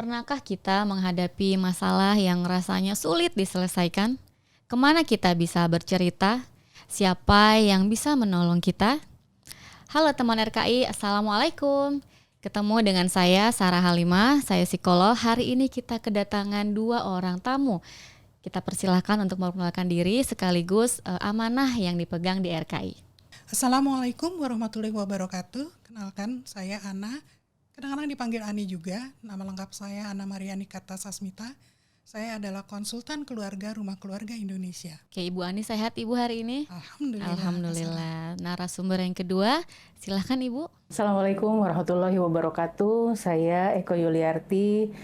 Pernahkah kita menghadapi masalah yang rasanya sulit diselesaikan? Kemana kita bisa bercerita? Siapa yang bisa menolong kita? Halo teman RKI, Assalamualaikum. Ketemu dengan saya Sarah Halimah, saya psikolog. Hari ini kita kedatangan 2 orang tamu. Kita persilahkan untuk memperkenalkan diri sekaligus amanah yang dipegang di RKI. Assalamualaikum warahmatullahi wabarakatuh. Kenalkan, saya Ana. Kadang-kadang dipanggil Ani juga. Nama lengkap saya Ana Mariani Kata Sasmita. Saya adalah konsultan keluarga Rumah Keluarga Indonesia. Oke, Ibu Ani sehat Ibu hari ini? Alhamdulillah. Alhamdulillah. Narasumber yang kedua, silahkan Ibu. Assalamualaikum warahmatullahi wabarakatuh. Saya Eko Yuliarti,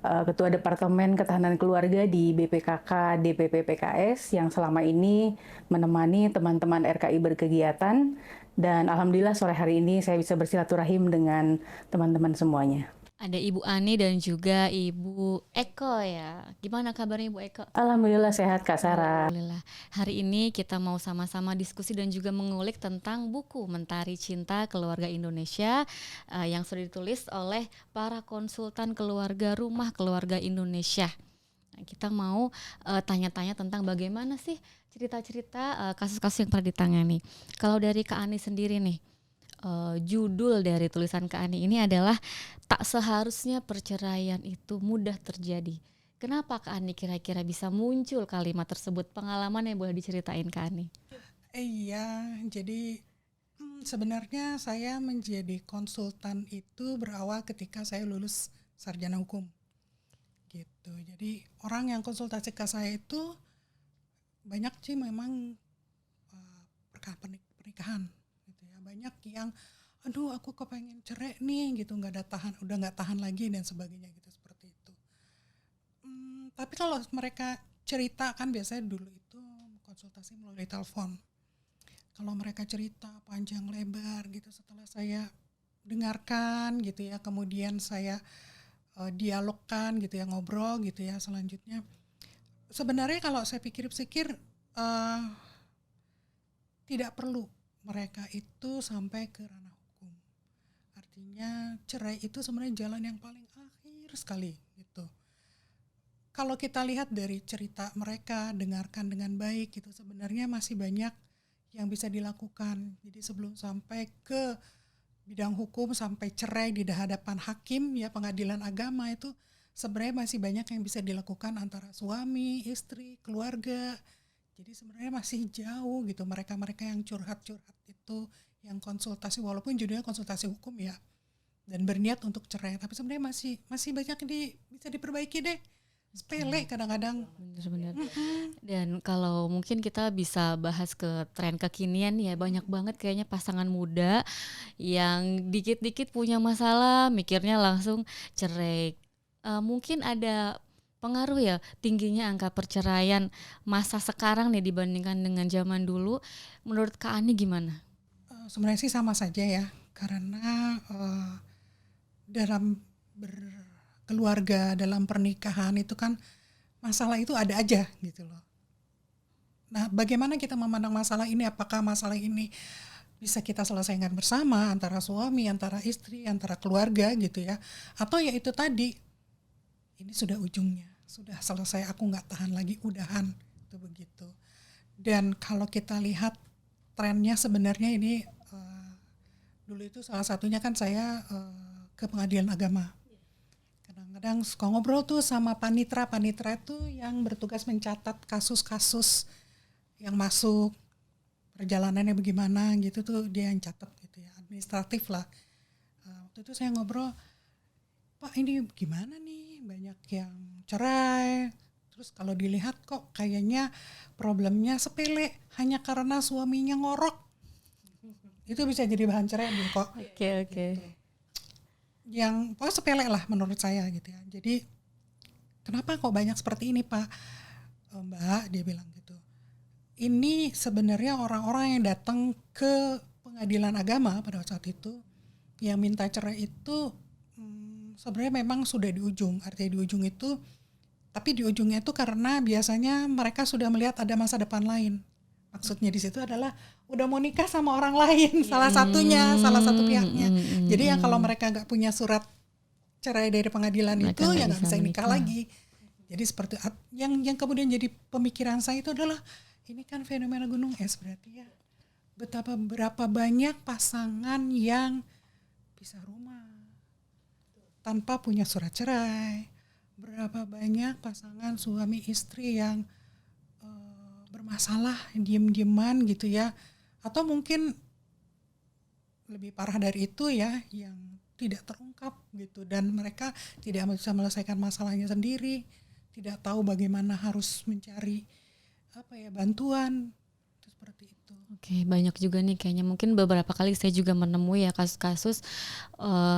Ketua Departemen Ketahanan Keluarga di BPKK DPP PKS yang selama ini menemani teman-teman RKI berkegiatan, dan alhamdulillah sore hari ini saya bisa bersilaturahim dengan teman-teman semuanya. Ada Ibu Ani dan juga Ibu Eko ya. Gimana kabarnya Ibu Eko? Alhamdulillah sehat Kak Sarah. Alhamdulillah. Hari ini kita mau sama-sama diskusi dan juga mengulik tentang buku Mentari Cinta Keluarga Indonesia yang sudah ditulis oleh para konsultan keluarga Rumah Keluarga Indonesia. Nah, kita mau tanya-tanya tentang bagaimana sih cerita-cerita kasus-kasus yang pernah ditangani. Kalau dari Kak Ani sendiri nih, judul dari tulisan Kak Ani ini adalah Tak Seharusnya Perceraian Itu Mudah Terjadi. Kenapa Kak Ani kira-kira bisa muncul kalimat tersebut? Pengalaman yang boleh diceritain Kak Ani? Iya, jadi sebenarnya saya menjadi konsultan itu berawal ketika saya lulus sarjana hukum. Gitu. Jadi orang yang konsultasi ke saya itu banyak sih memang pernikahan. Banyak yang aduh aku kepengen cerai nih gitu, udah nggak tahan lagi dan sebagainya gitu, seperti itu. Tapi kalau mereka cerita kan biasanya dulu itu konsultasi melalui telepon. Kalau mereka cerita panjang lebar gitu, setelah saya dengarkan gitu ya, kemudian saya dialogkan gitu ya, ngobrol gitu ya, selanjutnya sebenarnya kalau saya pikir-pikir tidak perlu mereka itu sampai ke ranah hukum. Artinya cerai itu sebenarnya jalan yang paling akhir sekali gitu. Kalau kita lihat dari cerita mereka, dengarkan dengan baik gitu, sebenarnya masih banyak yang bisa dilakukan. Jadi sebelum sampai ke bidang hukum, sampai cerai di hadapan hakim ya, pengadilan agama, itu sebenarnya masih banyak yang bisa dilakukan antara suami, istri, keluarga. Jadi sebenarnya masih jauh gitu mereka-mereka yang curhat-curhat itu, yang konsultasi, walaupun judulnya konsultasi hukum ya, dan berniat untuk cerai, tapi sebenarnya masih banyak bisa diperbaiki deh. Sepele kadang-kadang. Benar-benar. Dan kalau mungkin kita bisa bahas ke tren kekinian ya, banyak banget kayaknya pasangan muda yang dikit-dikit punya masalah mikirnya langsung cerai. Mungkin ada pengaruh ya tingginya angka perceraian masa sekarang nih dibandingkan dengan zaman dulu. Menurut Kak Ani gimana? Sebenarnya sih sama saja ya, karena dalam berkeluarga, dalam pernikahan itu kan masalah itu ada aja gitu loh. Nah, bagaimana kita memandang masalah ini? Apakah masalah ini bisa kita selesaikan bersama antara suami, antara istri, antara keluarga gitu ya, atau ya itu tadi, ini sudah ujungnya, sudah selesai, aku nggak tahan lagi, udahan, itu begitu. Dan kalau kita lihat trennya sebenarnya ini dulu itu salah satunya kan saya ke pengadilan agama. Kadang-kadang suka ngobrol tuh sama panitra itu yang bertugas mencatat kasus-kasus yang masuk, perjalanannya bagaimana gitu tuh, dia yang catat gitu ya, administratif lah. Waktu itu saya ngobrol, Pak ini gimana nih, banyak yang cerai, terus kalau dilihat kok kayaknya problemnya sepele, hanya karena suaminya ngorok, itu bisa jadi bahan cerai kok. Oke. Gitu. Yang pokoknya sepele lah menurut saya gitu ya. Jadi kenapa kok banyak seperti ini Pak? Mbak, dia bilang gitu. Ini sebenarnya orang-orang yang datang ke pengadilan agama pada saat itu yang minta cerai itu sebenarnya memang sudah di ujung. Artinya di ujung itu, tapi di ujungnya itu karena biasanya mereka sudah melihat ada masa depan lain. Maksudnya di situ adalah udah mau nikah sama orang lain, salah satu pihaknya. Jadi yang kalau mereka nggak punya surat cerai dari pengadilan Mereka itu nggak ya nggak bisa bisa nikah menikah. lagi. Jadi seperti yang kemudian jadi pemikiran saya itu adalah ini kan fenomena gunung es berarti ya. Berapa banyak pasangan yang pisah rumah tanpa punya surat cerai. Berapa banyak pasangan suami istri yang bermasalah diem-dieman gitu ya. Atau mungkin lebih parah dari itu ya, yang tidak terungkap gitu, dan mereka tidak bisa menyelesaikan masalahnya sendiri, tidak tahu bagaimana harus mencari bantuan, itu seperti itu. Oke, banyak juga nih kayaknya. Mungkin beberapa kali saya juga menemui ya kasus-kasus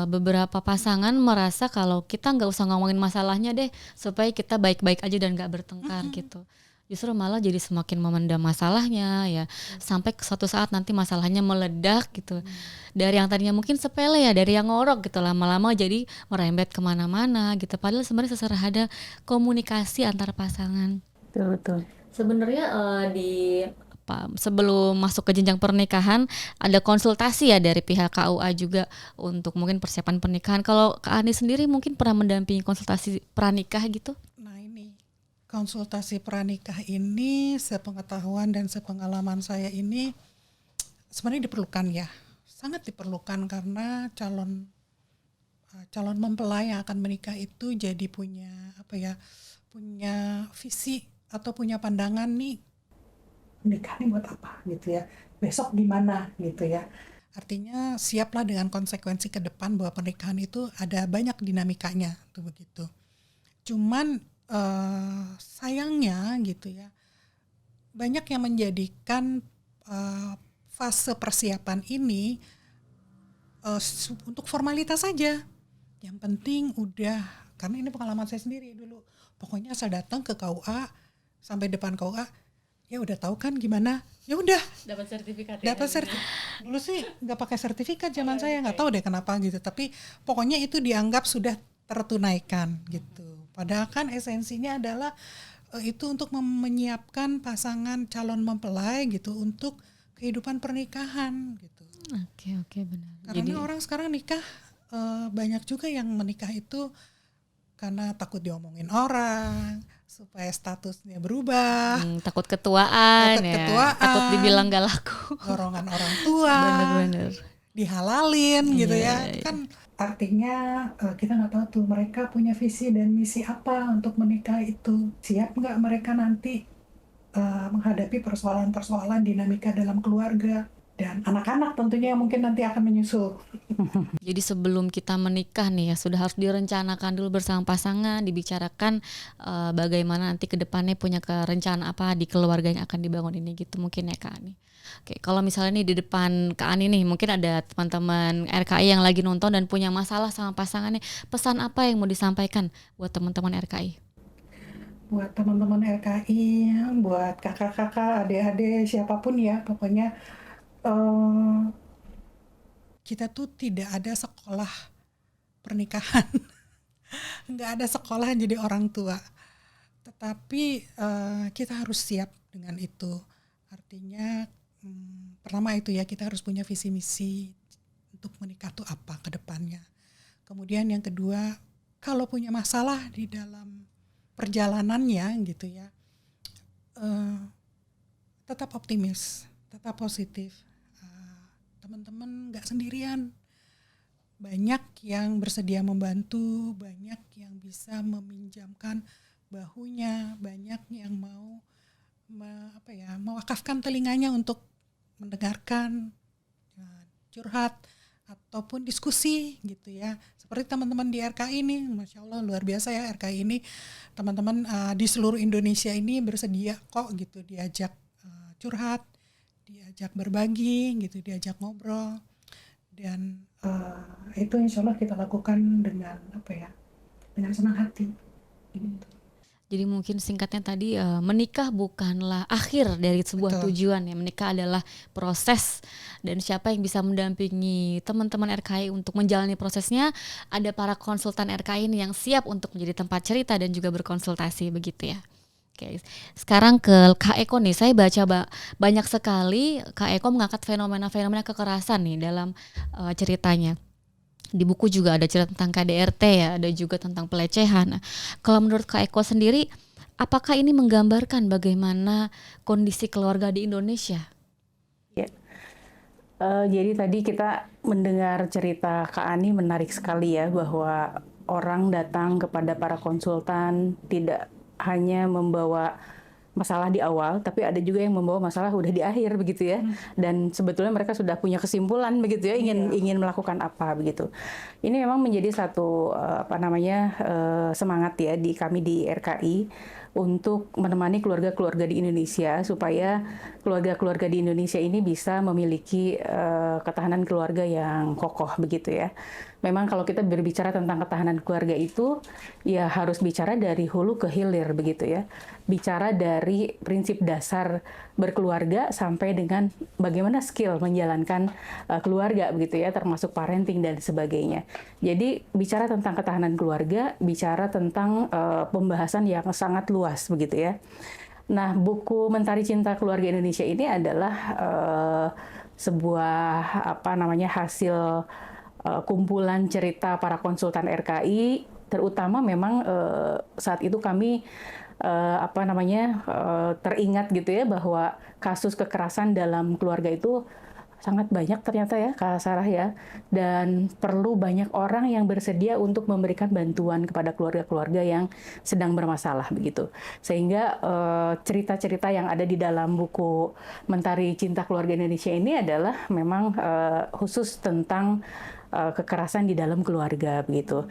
beberapa pasangan merasa kalau kita nggak usah ngomongin masalahnya deh, supaya kita baik-baik aja dan nggak bertengkar gitu. Justru malah jadi semakin memendam masalahnya ya, sampai suatu saat nanti masalahnya meledak gitu. Dari yang tadinya mungkin sepele ya, dari yang ngorok gitu, lama-lama jadi merembet kemana-mana gitu. Padahal sebenarnya sesederhana komunikasi antar pasangan. Betul. Sebenarnya sebelum masuk ke jenjang pernikahan ada konsultasi ya dari pihak KUA juga untuk mungkin persiapan pernikahan. Kalau Kak Ani sendiri mungkin pernah mendampingi konsultasi pranikah gitu? Nah ini konsultasi pranikah ini, sepengetahuan dan sepengalaman saya ini sebenarnya diperlukan ya, sangat diperlukan, karena calon mempelai yang akan menikah itu jadi punya punya visi atau punya pandangan nih, menikah nih buat apa gitu ya, besok gimana gitu ya. Artinya siaplah dengan konsekuensi ke depan bahwa pernikahan itu ada banyak dinamikanya tuh begitu. Cuman sayangnya gitu ya, banyak yang menjadikan fase persiapan ini untuk formalitas saja. Yang penting udah, karena ini pengalaman saya sendiri dulu. Pokoknya asal datang ke KUA, sampai depan KUA, ya udah tahu kan gimana, ya udah Dapat sertifikat. Dulu sih nggak pakai sertifikat zaman saya, nggak tahu deh kenapa gitu. Tapi pokoknya itu dianggap sudah tertunaikan gitu. Padahal kan esensinya adalah itu untuk menyiapkan pasangan calon mempelai gitu untuk kehidupan pernikahan gitu. Oke, benar. Karena Jadi orang sekarang nikah banyak juga yang menikah itu karena takut diomongin orang, supaya statusnya berubah, takut ketuaan takut ya, ketuaan, takut dibilang gak laku. dorongan orang tua, Bener-bener. dihalalin gitu ya. Iya. Kan artinya kita nggak tahu tuh mereka punya visi dan misi apa untuk menikah itu. Siap nggak mereka nanti menghadapi persoalan-persoalan dinamika dalam keluarga dan anak-anak tentunya yang mungkin nanti akan menyusul. Jadi sebelum kita menikah nih ya, sudah harus direncanakan dulu bersama pasangan, dibicarakan bagaimana nanti ke depannya punya kerencana apa di keluarga yang akan dibangun ini gitu mungkin ya Kak Ani. Oke, kalau misalnya nih di depan Kak Ani nih, mungkin ada teman-teman RKI yang lagi nonton dan punya masalah sama pasangannya, pesan apa yang mau disampaikan buat teman-teman RKI? Buat teman-teman RKI, buat kakak-kakak, adik-adik, siapapun ya, pokoknya kita tuh tidak ada sekolah pernikahan, nggak ada sekolah jadi orang tua. Tetapi kita harus siap dengan itu. Artinya pertama itu ya, kita harus punya visi misi untuk menikah tuh apa ke depannya. Kemudian yang kedua, kalau punya masalah di dalam perjalanannya gitu ya, tetap optimis, tetap positif. Teman-teman nggak sendirian, banyak yang bersedia membantu, banyak yang bisa meminjamkan bahunya, banyak yang mau mewakafkan telinganya untuk mendengarkan curhat ataupun diskusi gitu ya. Seperti teman-teman di RKI ini, Masya Allah luar biasa ya RKI ini, teman-teman di seluruh Indonesia ini bersedia kok gitu diajak curhat, diajak berbagi gitu, diajak ngobrol, dan itu insya Allah kita lakukan dengan dengan senang hati gitu. Jadi mungkin singkatnya tadi menikah bukanlah akhir dari sebuah Betul. tujuan ya. Menikah adalah proses, dan siapa yang bisa mendampingi teman-teman RKI untuk menjalani prosesnya, ada para konsultan RKI ini yang siap untuk menjadi tempat cerita dan juga berkonsultasi begitu ya. Oke, sekarang ke Kak Eko nih. Saya baca banyak sekali Kak Eko mengangkat fenomena-fenomena kekerasan nih dalam ceritanya. Di buku juga ada cerita tentang KDRT ya, ada juga tentang pelecehan. Nah, kalau menurut Kak Eko sendiri, apakah ini menggambarkan bagaimana kondisi keluarga di Indonesia? Ya. Jadi tadi kita mendengar cerita Kak Ani menarik sekali ya, bahwa orang datang kepada para konsultan tidak hanya membawa masalah di awal, tapi ada juga yang membawa masalah udah di akhir begitu ya. Dan sebetulnya mereka sudah punya kesimpulan begitu ya, ingin melakukan apa begitu. Ini memang menjadi satu semangat ya di kami di RKI untuk menemani keluarga-keluarga di Indonesia supaya keluarga-keluarga di Indonesia ini bisa memiliki ketahanan keluarga yang kokoh begitu ya. Memang kalau kita berbicara tentang ketahanan keluarga itu ya harus bicara dari hulu ke hilir begitu ya. Bicara dari prinsip dasar berkeluarga sampai dengan bagaimana skill menjalankan keluarga begitu ya, termasuk parenting dan sebagainya. Jadi bicara tentang ketahanan keluarga, bicara tentang pembahasan yang sangat luas begitu ya. Nah, buku Mentari Cinta Keluarga Indonesia ini adalah sebuah hasil kumpulan cerita para konsultan RKI, terutama memang saat itu kami teringat gitu ya, bahwa kasus kekerasan dalam keluarga itu sangat banyak ternyata ya Kak Sarah ya, dan perlu banyak orang yang bersedia untuk memberikan bantuan kepada keluarga-keluarga yang sedang bermasalah begitu. Sehingga cerita-cerita yang ada di dalam buku Mentari Cinta Keluarga Indonesia ini adalah memang khusus tentang kekerasan di dalam keluarga begitu.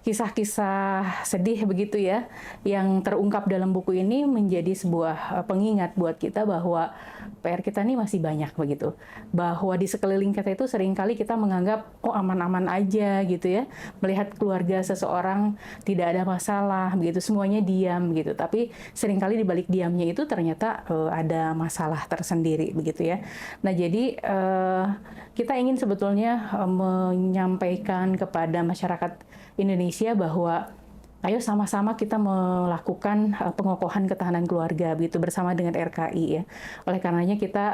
Kisah-kisah sedih begitu ya yang terungkap dalam buku ini menjadi sebuah pengingat buat kita bahwa PR kita ini masih banyak begitu. Bahwa di sekeliling kita itu seringkali kita menganggap oh aman-aman aja gitu ya. Melihat keluarga seseorang tidak ada masalah begitu, semuanya diam gitu. Tapi seringkali di balik diamnya itu ternyata ada masalah tersendiri begitu ya. Nah, jadi kita ingin sebetulnya menyampaikan kepada masyarakat Indonesia bahwa ayo sama-sama kita melakukan pengokohan ketahanan keluarga begitu bersama dengan RKI ya. Oleh karenanya kita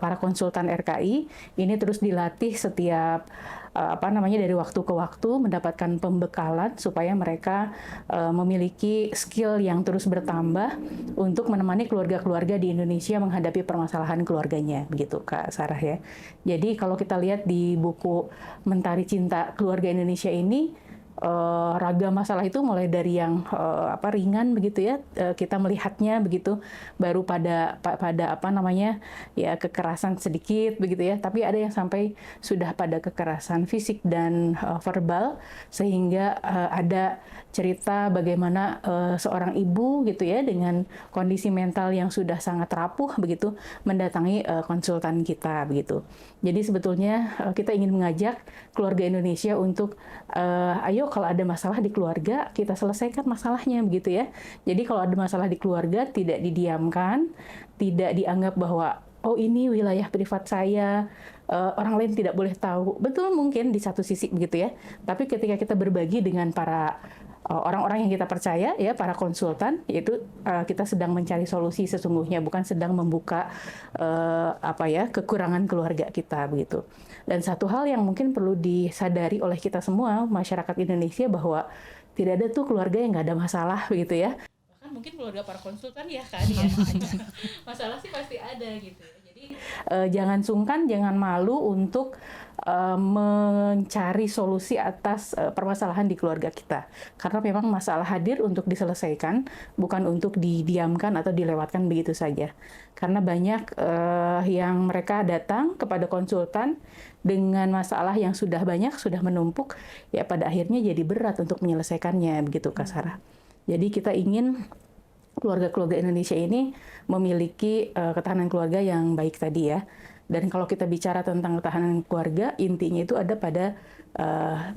para konsultan RKI ini terus dilatih setiap dari waktu ke waktu mendapatkan pembekalan supaya mereka memiliki skill yang terus bertambah untuk menemani keluarga-keluarga di Indonesia menghadapi permasalahan keluarganya begitu Kak Sarah ya. Jadi kalau kita lihat di buku Mentari Cinta Keluarga Indonesia ini ragam masalah itu mulai dari yang ringan begitu ya, kita melihatnya begitu baru pada kekerasan sedikit begitu ya, tapi ada yang sampai sudah pada kekerasan fisik dan verbal, sehingga ada cerita bagaimana seorang ibu gitu ya dengan kondisi mental yang sudah sangat rapuh begitu mendatangi konsultan kita begitu. Jadi sebetulnya kita ingin mengajak keluarga Indonesia untuk ayo kalau ada masalah di keluarga kita selesaikan masalahnya begitu ya. Jadi kalau ada masalah di keluarga tidak didiamkan, tidak dianggap bahwa oh ini wilayah privat saya, orang lain tidak boleh tahu. Betul mungkin di satu sisi begitu ya. Tapi ketika kita berbagi dengan para orang-orang yang kita percaya ya, para konsultan, yaitu kita sedang mencari solusi sesungguhnya, bukan sedang membuka kekurangan keluarga kita begitu. Dan satu hal yang mungkin perlu disadari oleh kita semua masyarakat Indonesia bahwa tidak ada tuh keluarga yang nggak ada masalah begitu ya. Bahkan mungkin keluarga para konsultan ya kan ya. Masalah sih pasti ada gitu ya. Jadi jangan sungkan, jangan malu untuk mencari solusi atas permasalahan di keluarga kita. Karena memang masalah hadir untuk diselesaikan, bukan untuk didiamkan atau dilewatkan begitu saja. Karena banyak yang mereka datang kepada konsultan dengan masalah yang sudah banyak, sudah menumpuk, ya pada akhirnya jadi berat untuk menyelesaikannya, begitu Kak Sarah. Jadi kita ingin keluarga-keluarga Indonesia ini memiliki ketahanan keluarga yang baik tadi ya. Dan kalau kita bicara tentang ketahanan keluarga, intinya itu ada pada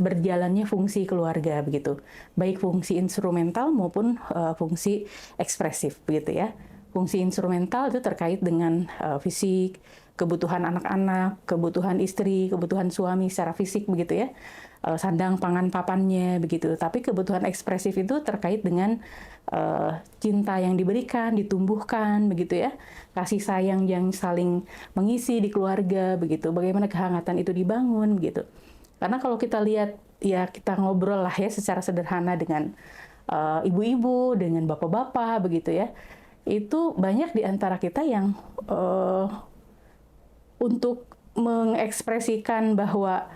berjalannya fungsi keluarga begitu. Baik fungsi instrumental maupun fungsi ekspresif begitu ya. Fungsi instrumental itu terkait dengan fisik, kebutuhan anak-anak, kebutuhan istri, kebutuhan suami secara fisik begitu ya. Sandang pangan papannya begitu. Tapi kebutuhan ekspresif itu terkait dengan cinta yang diberikan, ditumbuhkan begitu ya. Kasih sayang yang saling mengisi di keluarga begitu. Bagaimana kehangatan itu dibangun begitu. Karena kalau kita lihat, ya kita ngobrol lah ya secara sederhana dengan ibu-ibu, dengan bapak-bapak begitu ya, itu banyak di antara kita yang untuk mengekspresikan bahwa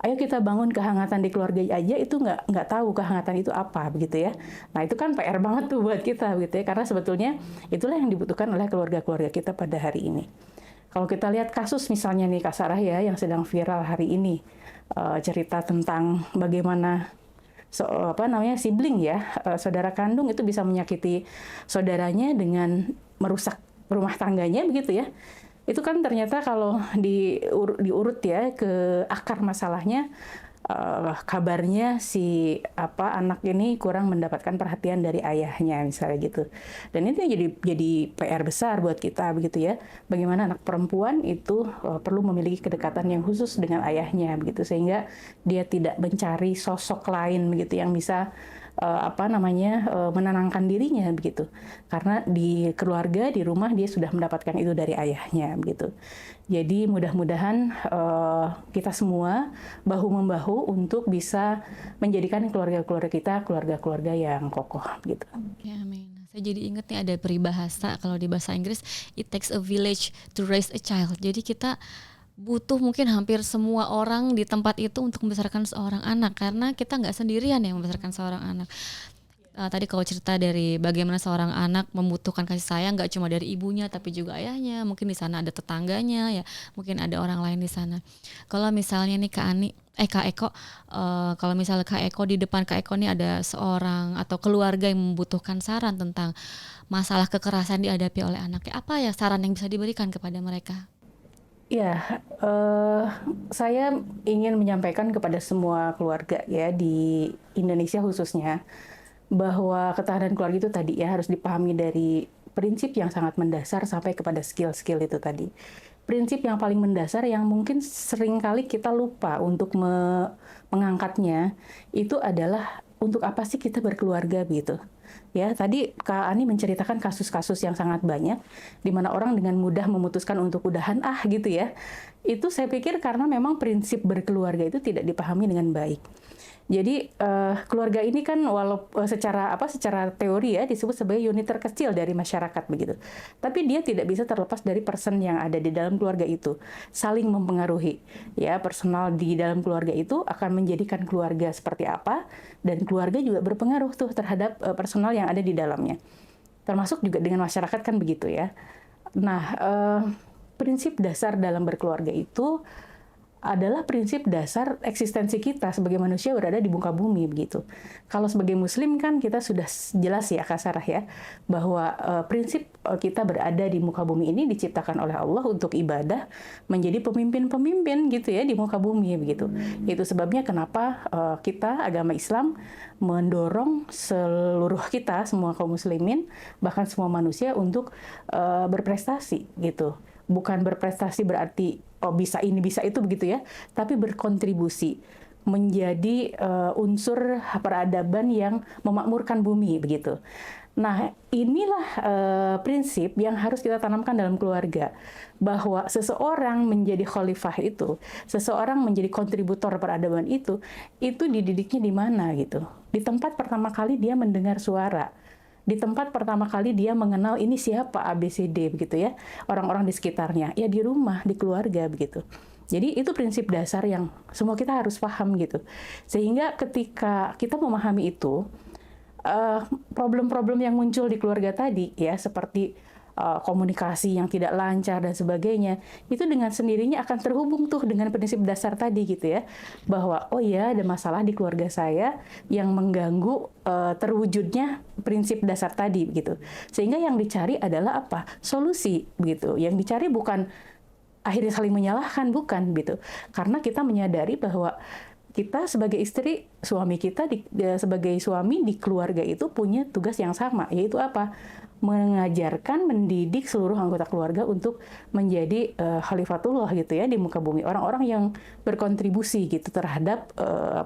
ayo kita bangun kehangatan di keluarga aja, itu nggak tahu kehangatan itu apa begitu ya. Nah itu kan PR banget tuh buat kita gitu ya, karena sebetulnya itulah yang dibutuhkan oleh keluarga-keluarga kita pada hari ini. Kalau kita lihat kasus misalnya nih Kak Sarah ya, yang sedang viral hari ini, cerita tentang bagaimana sibling ya, saudara kandung itu bisa menyakiti saudaranya dengan merusak rumah tangganya begitu ya. Itu kan ternyata kalau diurut ya ke akar masalahnya, kabarnya si anak ini kurang mendapatkan perhatian dari ayahnya misalnya gitu. Dan itu jadi PR besar buat kita begitu ya. Bagaimana anak perempuan itu perlu memiliki kedekatan yang khusus dengan ayahnya begitu, sehingga dia tidak mencari sosok lain begitu yang bisa menenangkan dirinya begitu, karena di keluarga, di rumah dia sudah mendapatkan itu dari ayahnya begitu. Jadi mudah-mudahan kita semua bahu membahu untuk bisa menjadikan keluarga-keluarga kita keluarga-keluarga yang kokoh gitu. Ya, amin. Saya jadi ingat nih ada peribahasa kalau di bahasa Inggris, it takes a village to raise a child. Jadi kita butuh mungkin hampir semua orang di tempat itu untuk membesarkan seorang anak, karena kita nggak sendirian yang membesarkan seorang anak. Tadi kalau cerita dari bagaimana seorang anak membutuhkan kasih sayang nggak cuma dari ibunya tapi juga ayahnya, mungkin di sana ada tetangganya ya, mungkin ada orang lain di sana. Kalau misalnya nih Kak Eko, kalau misalnya Kak Eko, di depan Kak Eko nih ada seorang atau keluarga yang membutuhkan saran tentang masalah kekerasan dihadapi oleh anaknya, apa ya saran yang bisa diberikan kepada mereka? Ya, saya ingin menyampaikan kepada semua keluarga ya di Indonesia khususnya, bahwa ketahanan keluarga itu tadi ya harus dipahami dari prinsip yang sangat mendasar sampai kepada skill-skill itu tadi. Prinsip yang paling mendasar yang mungkin seringkali kita lupa untuk mengangkatnya, itu adalah untuk apa sih kita berkeluarga gitu. Ya, tadi Kak Ani menceritakan kasus-kasus yang sangat banyak di mana orang dengan mudah memutuskan untuk udahan gitu ya. Itu saya pikir karena memang prinsip berkeluarga itu tidak dipahami dengan baik. Jadi keluarga ini kan secara teori ya disebut sebagai unit terkecil dari masyarakat begitu. Tapi dia tidak bisa terlepas dari person yang ada di dalam keluarga itu, saling mempengaruhi. Ya, personal di dalam keluarga itu akan menjadikan keluarga seperti apa, dan keluarga juga berpengaruh tuh terhadap personal yang ada di dalamnya. Termasuk juga dengan masyarakat kan begitu ya. Nah, prinsip dasar dalam berkeluarga itu adalah prinsip dasar eksistensi kita sebagai manusia berada di muka bumi begitu. Kalau sebagai muslim kan kita sudah jelas ya Kak Sarah ya, bahwa prinsip kita berada di muka bumi ini diciptakan oleh Allah untuk ibadah, menjadi pemimpin-pemimpin gitu ya di muka bumi begitu. Itu sebabnya kenapa kita agama Islam mendorong seluruh kita, semua kaum muslimin, bahkan semua manusia untuk berprestasi gitu. Bukan berprestasi berarti bisa ini bisa itu begitu ya, tapi berkontribusi menjadi unsur peradaban yang memakmurkan bumi begitu. Nah, inilah prinsip yang harus kita tanamkan dalam keluarga, bahwa seseorang menjadi khalifah itu, seseorang menjadi kontributor peradaban itu dididiknya di mana gitu. Di tempat pertama kali dia mendengar suara, di tempat pertama kali dia mengenal ini siapa ABCD begitu ya, orang-orang di sekitarnya, ya di rumah, di keluarga begitu. Jadi itu prinsip dasar yang semua kita harus paham gitu. Sehingga ketika kita memahami itu, problem-problem yang muncul di keluarga tadi ya, seperti komunikasi yang tidak lancar dan sebagainya, itu dengan sendirinya akan terhubung tuh dengan prinsip dasar tadi gitu ya, bahwa oh ya ada masalah di keluarga saya yang mengganggu terwujudnya prinsip dasar tadi gitu. Sehingga yang dicari adalah apa? Solusi gitu. Yang dicari bukan akhirnya saling menyalahkan, bukan gitu. Karena kita menyadari bahwa kita sebagai istri, suami kita sebagai suami di keluarga itu punya tugas yang sama, yaitu apa? mengajarkan, mendidik seluruh anggota keluarga untuk menjadi khalifatullah gitu ya di muka bumi, orang-orang yang berkontribusi gitu terhadap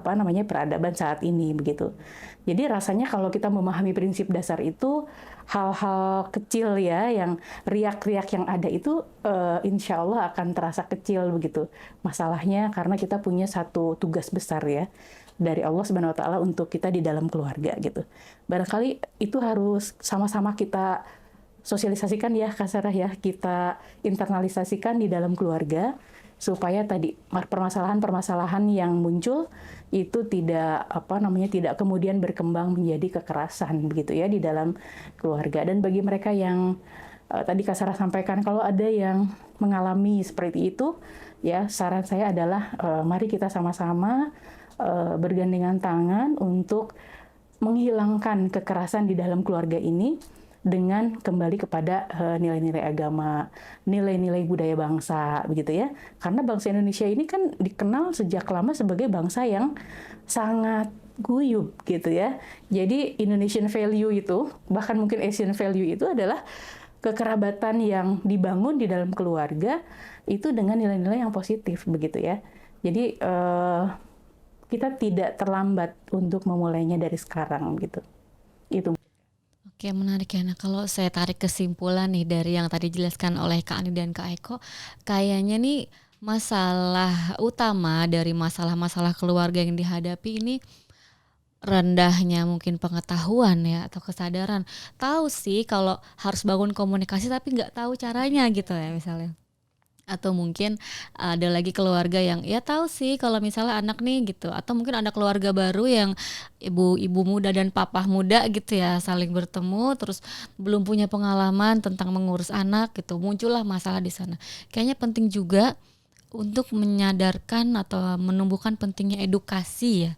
peradaban saat ini begitu. Jadi rasanya kalau kita memahami prinsip dasar itu, hal-hal kecil ya, yang riak-riak yang ada itu insya Allah akan terasa kecil begitu masalahnya, karena kita punya satu tugas besar ya dari Allah Subhanahu wa taala untuk kita di dalam keluarga gitu. Barangkali itu harus sama-sama kita sosialisasikan ya Kak Sarah ya, kita internalisasikan di dalam keluarga supaya tadi permasalahan-permasalahan yang muncul itu tidak tidak kemudian berkembang menjadi kekerasan begitu ya di dalam keluarga. Dan bagi mereka yang tadi Kak Sarah sampaikan, kalau ada yang mengalami seperti itu ya, saran saya adalah mari kita sama-sama bergandengan tangan untuk menghilangkan kekerasan di dalam keluarga ini dengan kembali kepada nilai-nilai agama, nilai-nilai budaya bangsa, begitu ya. Karena bangsa Indonesia ini kan dikenal sejak lama sebagai bangsa yang sangat guyup gitu ya. Jadi Indonesian value itu, bahkan mungkin Asian value itu adalah kekerabatan yang dibangun di dalam keluarga itu dengan nilai-nilai yang positif begitu ya. Jadi kita tidak terlambat untuk memulainya dari sekarang gitu. Itu. Oke, menarik ya. Nah, kalau saya tarik kesimpulan nih dari yang tadi dijelaskan oleh Kak Ani dan Kak Eko, kayaknya nih masalah utama dari masalah-masalah keluarga yang dihadapi ini rendahnya mungkin pengetahuan ya atau kesadaran. Tahu sih kalau harus bangun komunikasi tapi nggak tahu caranya gitu ya misalnya. Atau mungkin ada lagi keluarga yang ya tahu sih kalau misalnya anak nih gitu, atau mungkin ada keluarga baru yang ibu muda dan papa muda gitu ya saling bertemu terus belum punya pengalaman tentang mengurus anak gitu, muncullah masalah di sana. Kayaknya penting juga untuk menyadarkan atau menumbuhkan pentingnya edukasi ya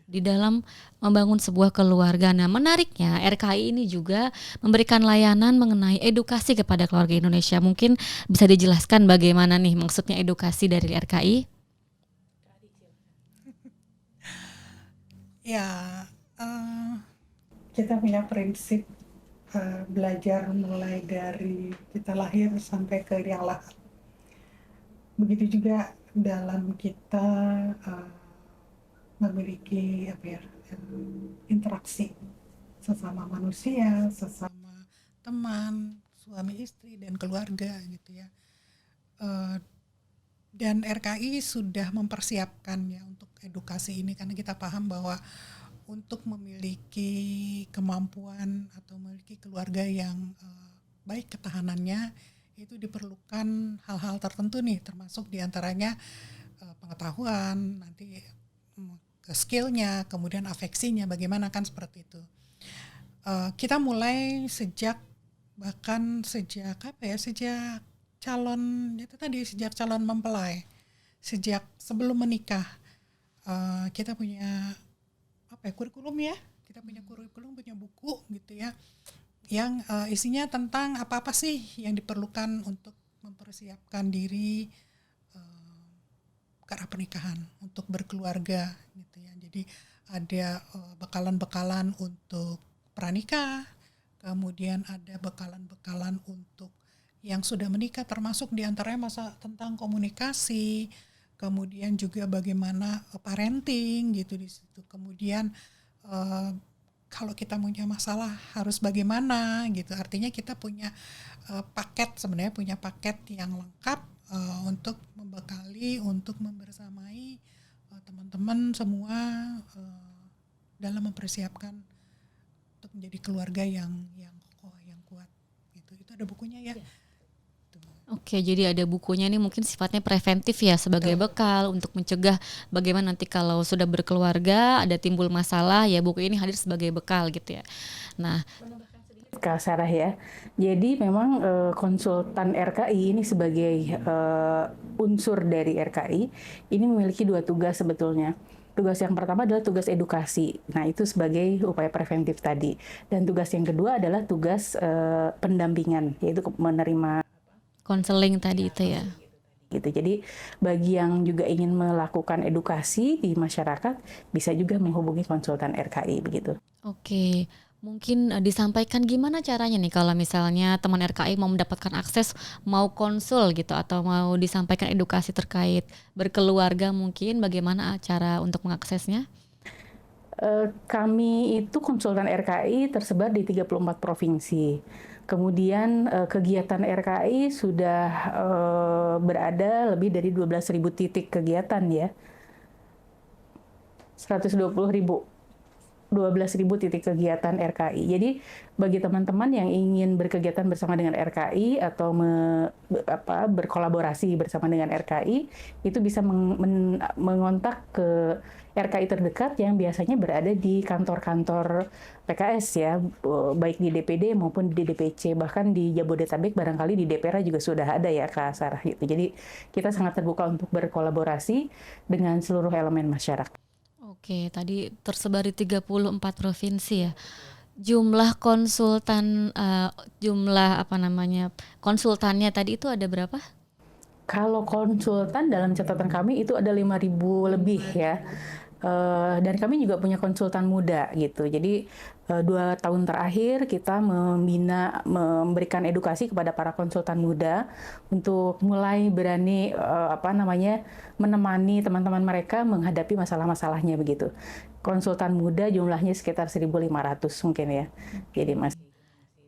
di dalam membangun sebuah keluarga. Nah, menariknya RKI ini juga memberikan layanan mengenai edukasi kepada keluarga Indonesia. Mungkin bisa dijelaskan bagaimana nih maksudnya edukasi dari RKI? Ya, kita punya prinsip belajar mulai dari kita lahir sampai ke liang lahat. Begitu juga dalam kita memiliki interaksi sesama manusia, sesama teman, suami istri dan keluarga gitu ya. Dan RKI sudah mempersiapkan ya untuk edukasi ini, karena kita paham bahwa untuk memiliki kemampuan atau memiliki keluarga yang baik ketahanannya itu diperlukan hal-hal tertentu nih, termasuk diantaranya pengetahuan, nanti skillnya, kemudian afeksinya bagaimana kan seperti itu. Kita mulai sejak calon mempelai, sejak sebelum menikah. Kita punya kurikulum ya, punya buku gitu ya, yang isinya tentang apa-apa sih yang diperlukan untuk mempersiapkan diri ke arah pernikahan, untuk berkeluarga gitu ya. Jadi ada bekalan-bekalan untuk pranikah, kemudian ada bekalan-bekalan untuk yang sudah menikah, termasuk diantaranya tentang komunikasi, kemudian juga bagaimana parenting gitu di situ. Kemudian kalau kita punya masalah harus bagaimana gitu. Artinya kita punya paket yang lengkap untuk membekali, untuk membersamai teman-teman semua dalam mempersiapkan untuk menjadi keluarga yang kokoh, yang kuat gitu. Itu ada bukunya ya. Oke, jadi ada bukunya nih, mungkin sifatnya preventif ya sebagai bekal untuk mencegah bagaimana nanti kalau sudah berkeluarga ada timbul masalah, ya buku ini hadir sebagai bekal gitu ya. Nah, Kak Sarah ya. Jadi memang konsultan RKI ini sebagai unsur dari RKI ini memiliki dua tugas sebetulnya. Tugas yang pertama adalah tugas edukasi. Nah, itu sebagai upaya preventif tadi. Dan tugas yang kedua adalah tugas pendampingan, yaitu menerima konseling tadi itu ya. Gitu. Jadi bagi yang juga ingin melakukan edukasi di masyarakat bisa juga menghubungi konsultan RKI begitu. Oke. Mungkin disampaikan gimana caranya nih kalau misalnya teman RKI mau mendapatkan akses, mau konsul gitu atau mau disampaikan edukasi terkait berkeluarga mungkin bagaimana cara untuk mengaksesnya? Kami itu konsultan RKI tersebar di 34 provinsi. Kemudian kegiatan RKI sudah berada lebih dari 12.000 titik kegiatan ya. 12.000 titik kegiatan RKI. Jadi bagi teman-teman yang ingin berkegiatan bersama dengan RKI atau berkolaborasi bersama dengan RKI, itu bisa mengontak ke RKI terdekat yang biasanya berada di kantor-kantor PKS ya, baik di DPD maupun di DPC, bahkan di Jabodetabek barangkali di DPRA juga sudah ada ya Kak Sarah gitu. Jadi kita sangat terbuka untuk berkolaborasi dengan seluruh elemen masyarakat. Oke, tadi tersebar di 34 provinsi ya. Jumlah konsultan, konsultannya tadi itu ada berapa? Kalau konsultan dalam catatan kami itu ada 5.000 lebih ya. Dan kami juga punya konsultan muda gitu. Jadi 2 tahun terakhir kita memberikan edukasi kepada para konsultan muda untuk mulai berani menemani teman-teman mereka menghadapi masalah-masalahnya begitu. Konsultan muda jumlahnya sekitar 1.500 mungkin ya. Jadi Mas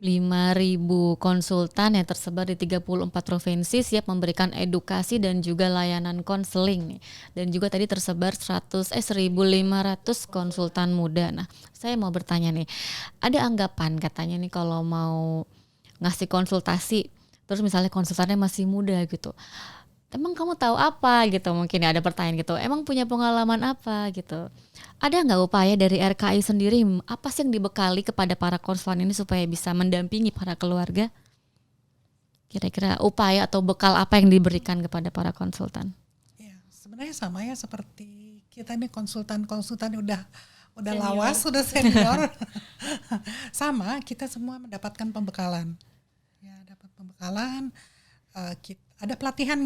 5.000 konsultan yang tersebar di 34 provinsi siap memberikan edukasi dan juga layanan konseling nih. Dan juga tadi tersebar 1.500 konsultan muda. Nah, saya mau bertanya nih, ada anggapan katanya nih kalau mau ngasih konsultasi, terus misalnya konsultannya masih muda gitu. Emang kamu tahu apa gitu, mungkin ya ada pertanyaan gitu. Emang punya pengalaman apa gitu. Ada nggak upaya dari RKI sendiri, apa sih yang dibekali kepada para konselor ini supaya bisa mendampingi para keluarga? Kira-kira upaya atau bekal apa yang diberikan kepada para konsultan? Ya, sebenarnya sama ya seperti kita nih konsultan udah Senior. lawas, sudah senior. Sama, kita semua mendapatkan pembekalan. Ya, dapat pembekalan. Ada pelatihan.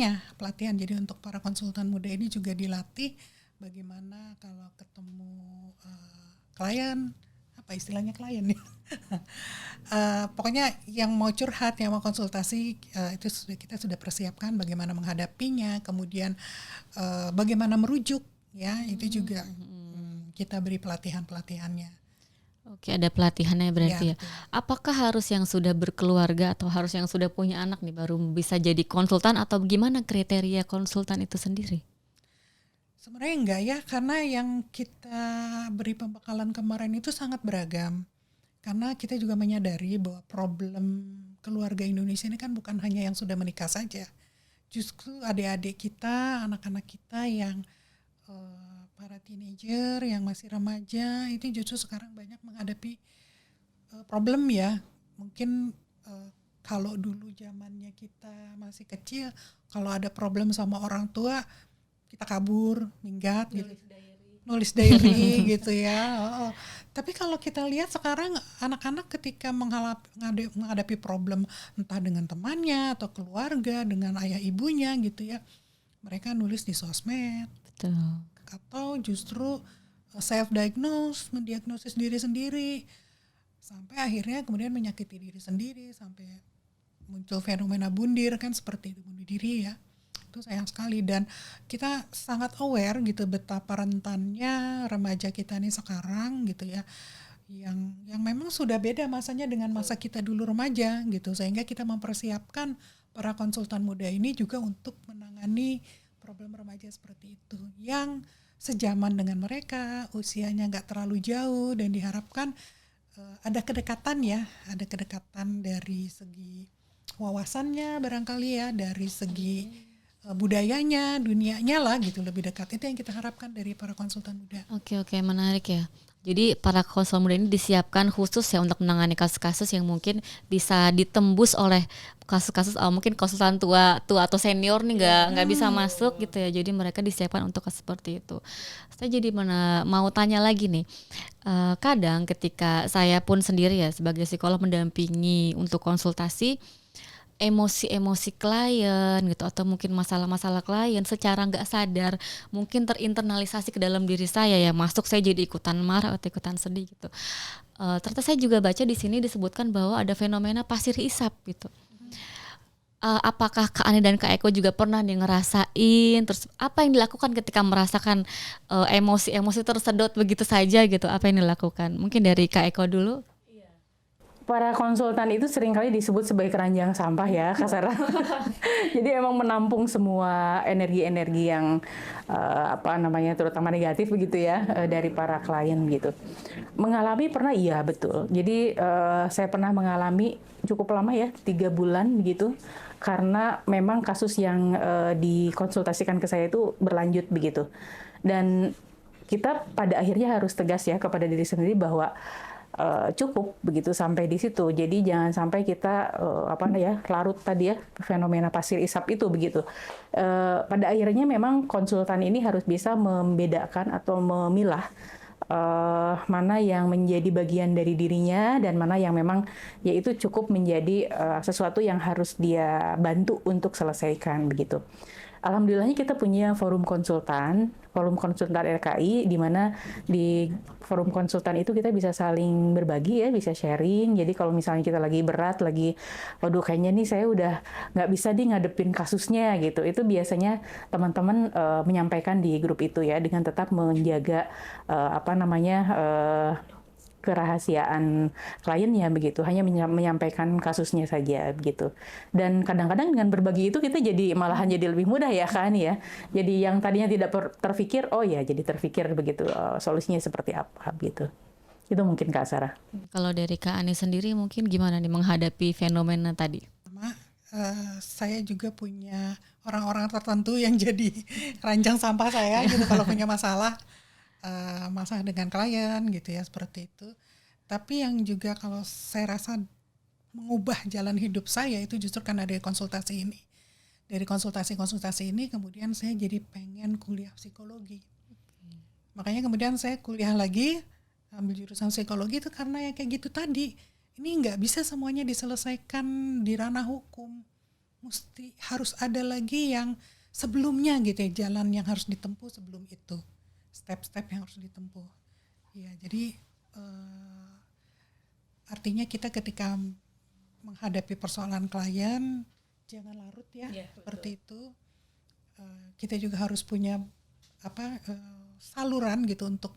Jadi untuk para konsultan muda ini juga dilatih bagaimana kalau ketemu klien, apa istilahnya klien ya. Pokoknya yang mau curhat, yang mau konsultasi, itu kita sudah persiapkan bagaimana menghadapinya, kemudian bagaimana merujuk, ya itu juga kita beri pelatihannya. Oke, ada pelatihannya berarti ya. Betul. Apakah harus yang sudah berkeluarga atau harus yang sudah punya anak nih baru bisa jadi konsultan atau gimana kriteria konsultan itu sendiri? Sebenarnya enggak ya, karena yang kita beri pembekalan kemarin itu sangat beragam. Karena kita juga menyadari bahwa problem keluarga Indonesia ini kan bukan hanya yang sudah menikah saja. Justru adik-adik kita, anak-anak kita yang para teenager, yang masih remaja, itu justru sekarang banyak menghadapi problem ya. Mungkin kalau dulu zamannya kita masih kecil, kalau ada problem sama orang tua, kita kabur, minggat gitu. Nulis diary gitu ya. Tapi kalau kita lihat sekarang anak-anak ketika menghadapi problem entah dengan temannya atau keluarga, dengan ayah ibunya gitu ya, mereka nulis di sosmed. Betul. Atau justru self-diagnose, mendiagnosis diri sendiri, sampai akhirnya kemudian menyakiti diri sendiri, sampai muncul fenomena bundir kan seperti itu, bunuh diri ya. Itu sayang sekali, dan kita sangat aware gitu betapa rentannya remaja kita nih sekarang gitu ya, yang memang sudah beda masanya dengan masa kita dulu remaja gitu, sehingga kita mempersiapkan para konsultan muda ini juga untuk menangani problem remaja seperti itu yang sejaman dengan mereka, usianya nggak terlalu jauh, dan diharapkan ada kedekatan ya, ada kedekatan dari segi wawasannya barangkali ya, dari segi budayanya, dunianya lah gitu, lebih dekat. Itu yang kita harapkan dari para konsultan muda. Oke, menarik ya. Jadi para konselor muda ini disiapkan khusus ya untuk menangani kasus-kasus yang mungkin bisa ditembus oleh kasus-kasus mungkin konsultan tua atau senior nih nggak bisa masuk gitu ya. Jadi mereka disiapkan untuk kasus seperti itu. Saya jadi mau tanya lagi nih. Kadang ketika saya pun sendiri ya sebagai psikolog mendampingi untuk konsultasi, emosi klien gitu atau mungkin masalah-masalah klien secara nggak sadar mungkin terinternalisasi ke dalam diri saya ya, masuk saya jadi ikutan marah atau ikutan sedih gitu. ternyata saya juga baca di sini disebutkan bahwa ada fenomena pasir hisap gitu. Apakah Kak Ani dan Kak Eko juga pernah nih ngerasain, terus apa yang dilakukan ketika merasakan emosi-emosi tersedot begitu saja gitu, apa yang dilakukan? Mungkin dari Kak Eko dulu. Para konsultan itu seringkali disebut sebagai keranjang sampah ya, Kak Sarah. Jadi emang menampung semua energi-energi yang terutama negatif begitu ya, dari para klien gitu. Mengalami pernah, iya betul. Jadi saya pernah mengalami cukup lama ya, 3 bulan begitu. Karena memang kasus yang dikonsultasikan ke saya itu berlanjut begitu. Dan kita pada akhirnya harus tegas ya kepada diri sendiri bahwa cukup begitu sampai di situ. Jadi jangan sampai kita larut tadi ya fenomena pasir hisap itu begitu. Pada akhirnya memang konsultan ini harus bisa membedakan atau memilah mana yang menjadi bagian dari dirinya dan mana yang memang yaitu cukup menjadi sesuatu yang harus dia bantu untuk selesaikan begitu. Alhamdulillahnya kita punya forum konsultan RKI, di mana di forum konsultan itu kita bisa saling berbagi ya, bisa sharing. Jadi kalau misalnya kita lagi berat, waduh kayaknya nih saya udah nggak bisa ngadepin kasusnya gitu. Itu biasanya teman-teman menyampaikan di grup itu ya, dengan tetap menjaga kerahasiaan kliennya begitu, hanya menyampaikan kasusnya saja begitu. Dan kadang-kadang dengan berbagi itu kita malahan jadi lebih mudah ya kan ya. Jadi yang tadinya tidak terfikir, jadi terfikir begitu, solusinya seperti apa gitu. Itu mungkin Kak Sarah. Kalau dari Kak Ani sendiri mungkin gimana nih menghadapi fenomena tadi? Saya juga punya orang-orang tertentu yang jadi keranjang sampah saya gitu kalau punya masalah dengan klien gitu ya, seperti itu. Tapi yang juga kalau saya rasa mengubah jalan hidup saya itu justru karena dari konsultasi ini. Dari konsultasi ini kemudian saya jadi pengen kuliah psikologi. Makanya kemudian saya kuliah lagi, ambil jurusan psikologi itu karena ya kayak gitu tadi. Ini nggak bisa semuanya diselesaikan di ranah hukum. Mesti harus ada lagi yang sebelumnya gitu ya, jalan yang harus ditempuh sebelum itu. Step-step yang harus ditempuh. Ya, jadi artinya kita ketika menghadapi persoalan klien jangan larut ya, seperti itu. Kita juga harus punya saluran gitu untuk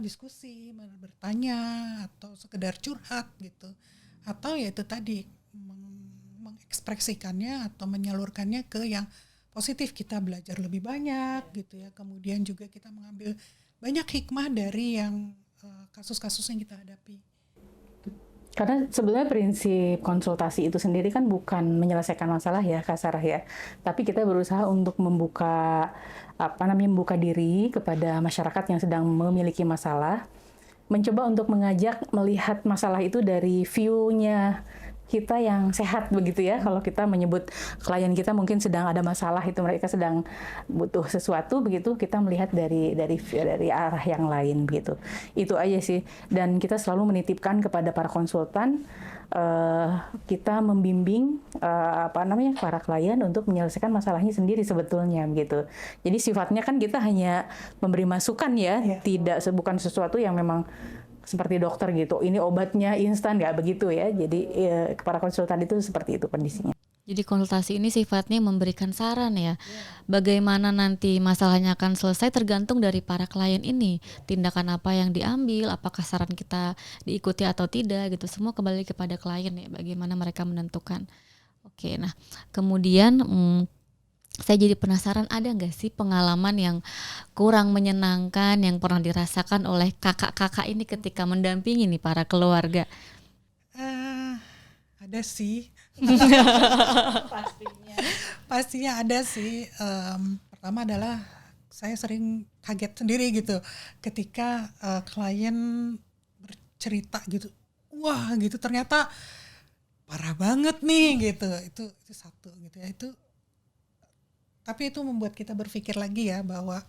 diskusi, bertanya atau sekedar curhat gitu. Atau ya itu tadi mengekspresikannya atau menyalurkannya ke yang positif, kita belajar lebih banyak gitu ya. Kemudian juga kita mengambil banyak hikmah dari yang kasus-kasus yang kita hadapi. Karena sebenarnya prinsip konsultasi itu sendiri kan bukan menyelesaikan masalah ya Kak Sarah ya. Tapi kita berusaha untuk membuka diri kepada masyarakat yang sedang memiliki masalah, mencoba untuk mengajak melihat masalah itu dari view-nya kita yang sehat begitu ya. Kalau kita menyebut klien kita mungkin sedang ada masalah, itu mereka sedang butuh sesuatu begitu, kita melihat dari arah yang lain begitu. Itu aja sih. Dan kita selalu menitipkan kepada para konsultan, kita membimbing para klien untuk menyelesaikan masalahnya sendiri sebetulnya begitu. Jadi sifatnya kan kita hanya memberi masukan ya, bukan sesuatu yang memang seperti dokter gitu, ini obatnya instan, nggak begitu ya. Jadi para konsultan itu seperti itu kondisinya. Jadi konsultasi ini sifatnya memberikan saran ya. Bagaimana nanti masalahnya akan selesai tergantung dari para klien ini. Tindakan apa yang diambil, apakah saran kita diikuti atau tidak gitu. Semua kembali kepada klien ya, bagaimana mereka menentukan. Oke, nah kemudian saya jadi penasaran, ada nggak sih pengalaman yang kurang menyenangkan yang pernah dirasakan oleh kakak-kakak ini ketika mendampingi nih para keluarga? Ada sih. Pastinya ada sih. Pertama adalah saya sering kaget sendiri gitu ketika klien bercerita gitu, wah gitu ternyata parah banget nih gitu. Itu satu gitu ya. Tapi itu membuat kita berpikir lagi ya, bahwa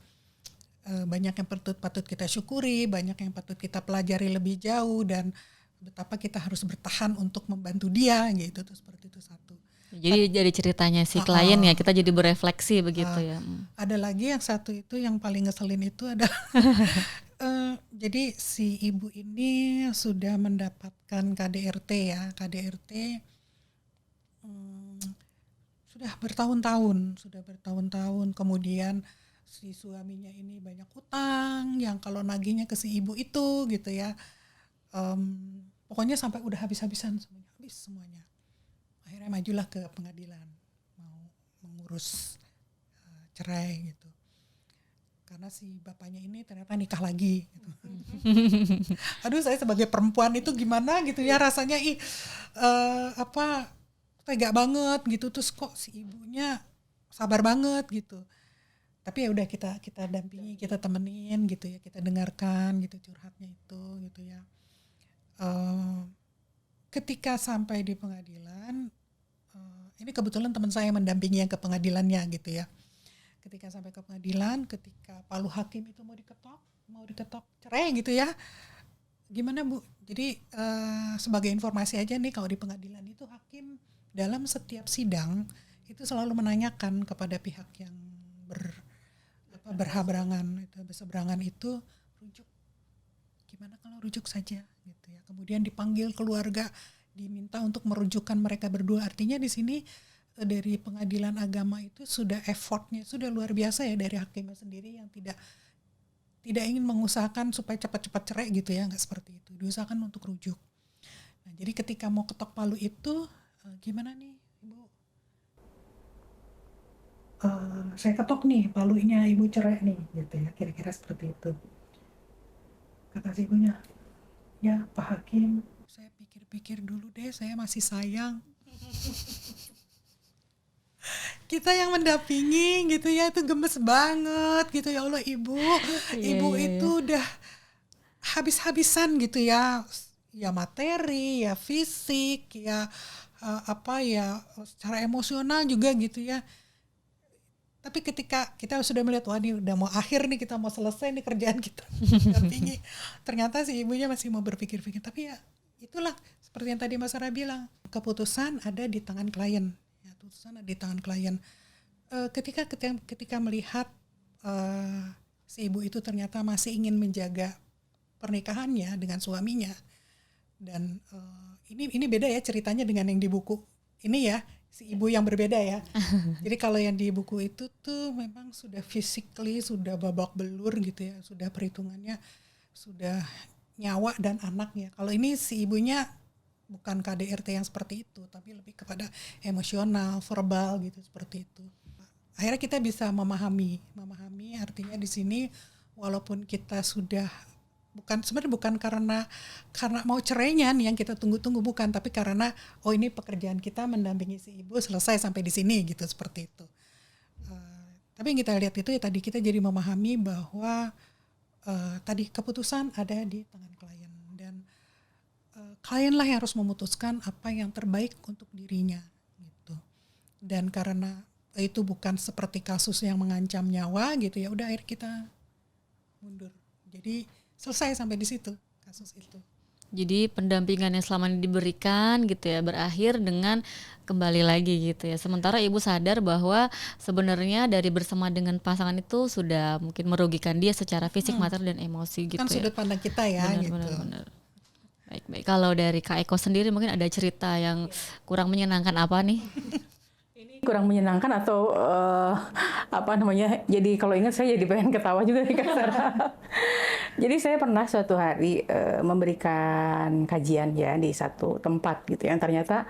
banyak yang patut kita syukuri, banyak yang patut kita pelajari lebih jauh, dan betapa kita harus bertahan untuk membantu dia gitu. Tuh, seperti itu satu. Jadi dari ceritanya si klien ya, kita jadi berefleksi begitu ya. Ada lagi yang satu itu yang paling ngeselin itu adalah Jadi si ibu ini sudah mendapatkan KDRT ya, KDRT sudah bertahun-tahun, kemudian si suaminya ini banyak utang yang kalau nagihnya ke si ibu itu gitu ya. Pokoknya sampai udah habis-habisan semuanya, habis semuanya. Akhirnya majulah ke pengadilan mau mengurus cerai gitu. Karena si bapaknya ini ternyata nikah lagi gitu. Aduh, saya sebagai perempuan itu gimana gitu ya rasanya tega banget gitu, terus kok si ibunya sabar banget gitu. Tapi ya udah kita dampingi, kita temenin gitu ya, kita dengarkan gitu curhatnya itu gitu ya. Ketika sampai di pengadilan, ini kebetulan teman saya mendampingi yang ke pengadilannya gitu ya. Ketika sampai ke pengadilan, ketika palu hakim itu mau diketok cerai gitu ya. Gimana Bu? Jadi sebagai informasi aja nih, kalau di pengadilan itu hakim dalam setiap sidang itu selalu menanyakan kepada pihak yang berseberangan itu rujuk. Gimana kalau rujuk saja gitu ya. Kemudian dipanggil keluarga, diminta untuk merujukkan mereka berdua. Artinya di sini dari pengadilan agama itu sudah effortnya sudah luar biasa ya dari hakimnya sendiri yang tidak ingin mengusahakan supaya cepat-cepat cerai gitu ya, nggak seperti itu, diusahakan untuk rujuk. Nah, jadi ketika mau ketok palu itu gimana nih Ibu? Saya ketok nih palunya, Ibu cerai nih gitu ya, kira-kira seperti itu. Kata si ibunya, ya Pak Hakim, saya pikir-pikir dulu deh, saya masih sayang. Kita yang mendampingi gitu ya, itu gemes banget gitu ya Allah ibu. Ibu itu udah habis-habisan gitu ya materi, ya fisik, ya secara emosional juga gitu ya. Tapi ketika kita sudah melihat, wah ini udah mau akhir nih, kita mau selesai nih kerjaan kita mendampingi, ternyata si ibunya masih mau berpikir-pikir. Tapi ya itulah seperti yang tadi Mas Sarah bilang, keputusan ada di tangan klien. Ketika melihat si ibu itu ternyata masih ingin menjaga pernikahannya dengan suaminya, dan ini beda ya ceritanya dengan yang di buku ini ya, si ibu yang berbeda ya. Jadi kalau yang di buku itu tuh memang sudah physically sudah babak belur gitu ya, sudah perhitungannya sudah nyawa dan anaknya. Kalau ini si ibunya bukan KDRT yang seperti itu, tapi lebih kepada emosional, verbal gitu, seperti itu. Akhirnya kita bisa memahami artinya di sini walaupun kita sudah bukan karena mau cerainya nih yang kita tunggu-tunggu, bukan, tapi karena ini pekerjaan kita mendampingi si ibu selesai sampai di sini gitu, seperti itu. Tapi yang kita lihat itu ya tadi kita jadi memahami bahwa tadi keputusan ada di tangan klien, dan klienlah yang harus memutuskan apa yang terbaik untuk dirinya gitu. Dan karena itu bukan seperti kasus yang mengancam nyawa gitu ya, udah akhirnya kita mundur. Jadi selesai sampai di situ kasus itu. Jadi pendampingan yang selama ini diberikan gitu ya berakhir dengan kembali lagi gitu ya. Sementara ibu sadar bahwa sebenarnya dari bersama dengan pasangan itu sudah mungkin merugikan dia secara fisik, materi dan emosi gitu kan ya. Sudut pandang kita ya gitu. Benar. Baik. Kalau dari Kak Eko sendiri mungkin ada cerita yang kurang menyenangkan apa nih? Kurang menyenangkan atau jadi kalau ingat saya jadi pengen ketawa juga nih Kak Sarah. Jadi saya pernah suatu hari memberikan kajian ya di satu tempat gitu yang ternyata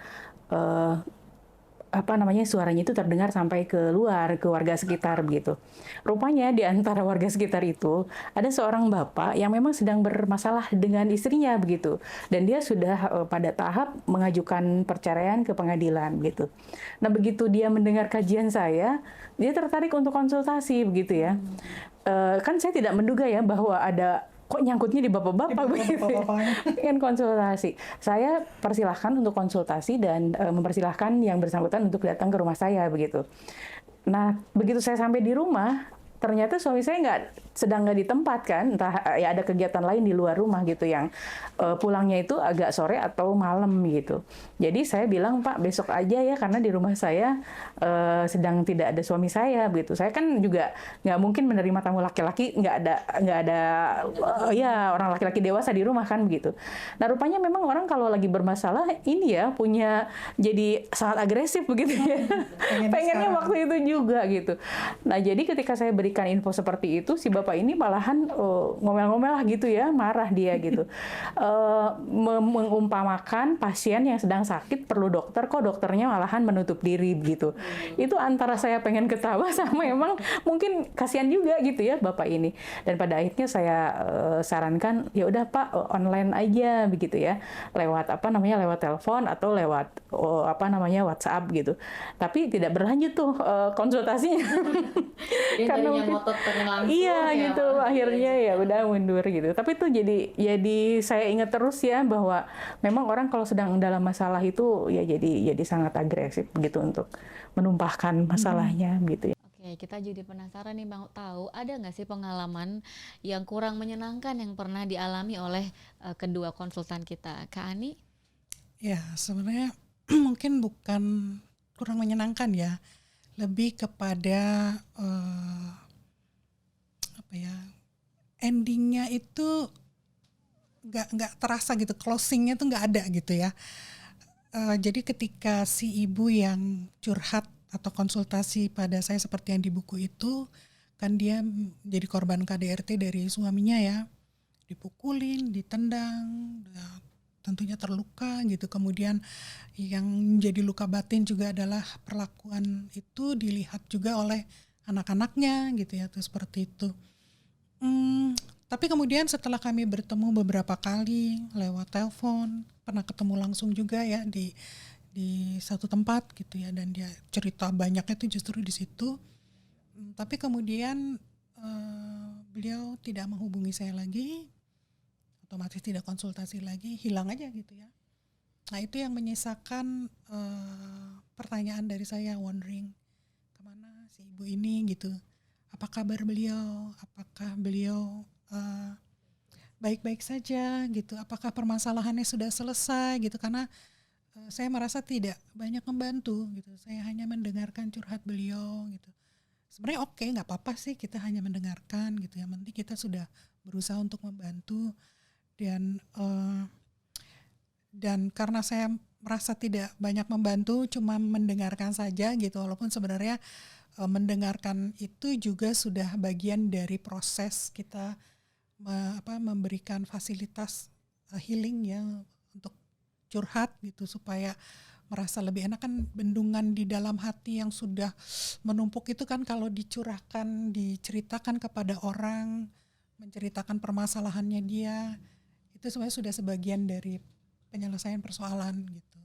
suaranya itu terdengar sampai ke luar, ke warga sekitar begitu. Rupanya di antara warga sekitar itu ada seorang bapak yang memang sedang bermasalah dengan istrinya begitu. Dan dia sudah pada tahap mengajukan perceraian ke pengadilan gitu. Nah, begitu dia mendengar kajian saya, dia tertarik untuk konsultasi begitu ya. Kan saya tidak menduga ya bahwa ada kok nyangkutnya di bapak-bapak begitu ya. Kan konsultasi. Saya persilahkan untuk konsultasi dan mempersilahkan yang bersangkutan untuk datang ke rumah saya begitu. Nah, begitu saya sampai di rumah, ternyata suami saya nggak di tempat kan, entah ya ada kegiatan lain di luar rumah gitu yang pulangnya itu agak sore atau malam gitu. Jadi saya bilang, Pak besok aja ya karena di rumah saya sedang tidak ada suami saya gitu. Saya kan juga nggak mungkin menerima tamu laki-laki, nggak ada ya orang laki-laki dewasa di rumah kan begitu. Nah rupanya memang orang kalau lagi bermasalah ini ya punya jadi sangat agresif begitu ya. Pengennya waktu itu juga gitu. Nah jadi ketika saya berikan info seperti itu, si bapak ini malahan ngomel-ngomel lah gitu ya, marah dia gitu. Mengumpamakan pasien yang sedang sakit perlu dokter, kok dokternya malahan menutup diri gitu. Itu antara saya pengen ketawa sama emang mungkin kasihan juga gitu ya bapak ini. Dan pada akhirnya saya sarankan ya udah Pak online aja begitu ya, lewat lewat telepon atau lewat WhatsApp gitu. Tapi tidak berlanjut tuh konsultasinya. Karena ngotot pengen langsung. Iya ya, gitu, akhirnya ya udah mundur gitu. Tapi itu jadi saya ingat terus ya bahwa memang orang kalau sedang dalam masalah itu ya jadi sangat agresif gitu untuk menumpahkan masalahnya gitu ya. Oke, kita jadi penasaran nih mau tahu ada nggak sih pengalaman yang kurang menyenangkan yang pernah dialami oleh kedua konsultan kita, Kak Ani? Ya, sebenarnya mungkin bukan kurang menyenangkan ya, lebih kepada endingnya itu nggak terasa gitu, closingnya tuh nggak ada gitu ya. Jadi ketika si ibu yang curhat atau konsultasi pada saya seperti yang di buku itu, kan dia jadi korban KDRT dari suaminya ya, dipukulin, ditendang, ya, tentunya terluka gitu. Kemudian yang menjadi luka batin juga adalah perlakuan itu dilihat juga oleh anak-anaknya gitu ya, tuh seperti itu. Tapi kemudian setelah kami bertemu beberapa kali lewat telepon, pernah ketemu langsung juga ya di satu tempat gitu ya, dan dia cerita banyaknya tuh justru di situ. Tapi kemudian beliau tidak menghubungi saya lagi, otomatis tidak konsultasi lagi, hilang aja gitu ya. Nah itu yang menyisakan pertanyaan dari saya, wondering kemana si ibu ini gitu, apa kabar beliau, apakah beliau baik-baik saja gitu, apakah permasalahannya sudah selesai gitu, karena saya merasa tidak banyak membantu gitu, saya hanya mendengarkan curhat beliau gitu. Sebenarnya oke, nggak apa-apa sih kita hanya mendengarkan gitu, yang penting kita sudah berusaha untuk membantu. Dan karena saya merasa tidak banyak membantu, cuma mendengarkan saja gitu, walaupun sebenarnya mendengarkan itu juga sudah bagian dari proses kita memberikan fasilitas healing ya untuk curhat gitu, supaya merasa lebih enak. Kan bendungan di dalam hati yang sudah menumpuk itu kan kalau dicurahkan, diceritakan kepada orang, menceritakan permasalahannya dia, itu sebenarnya sudah sebagian dari penyelesaian persoalan gitu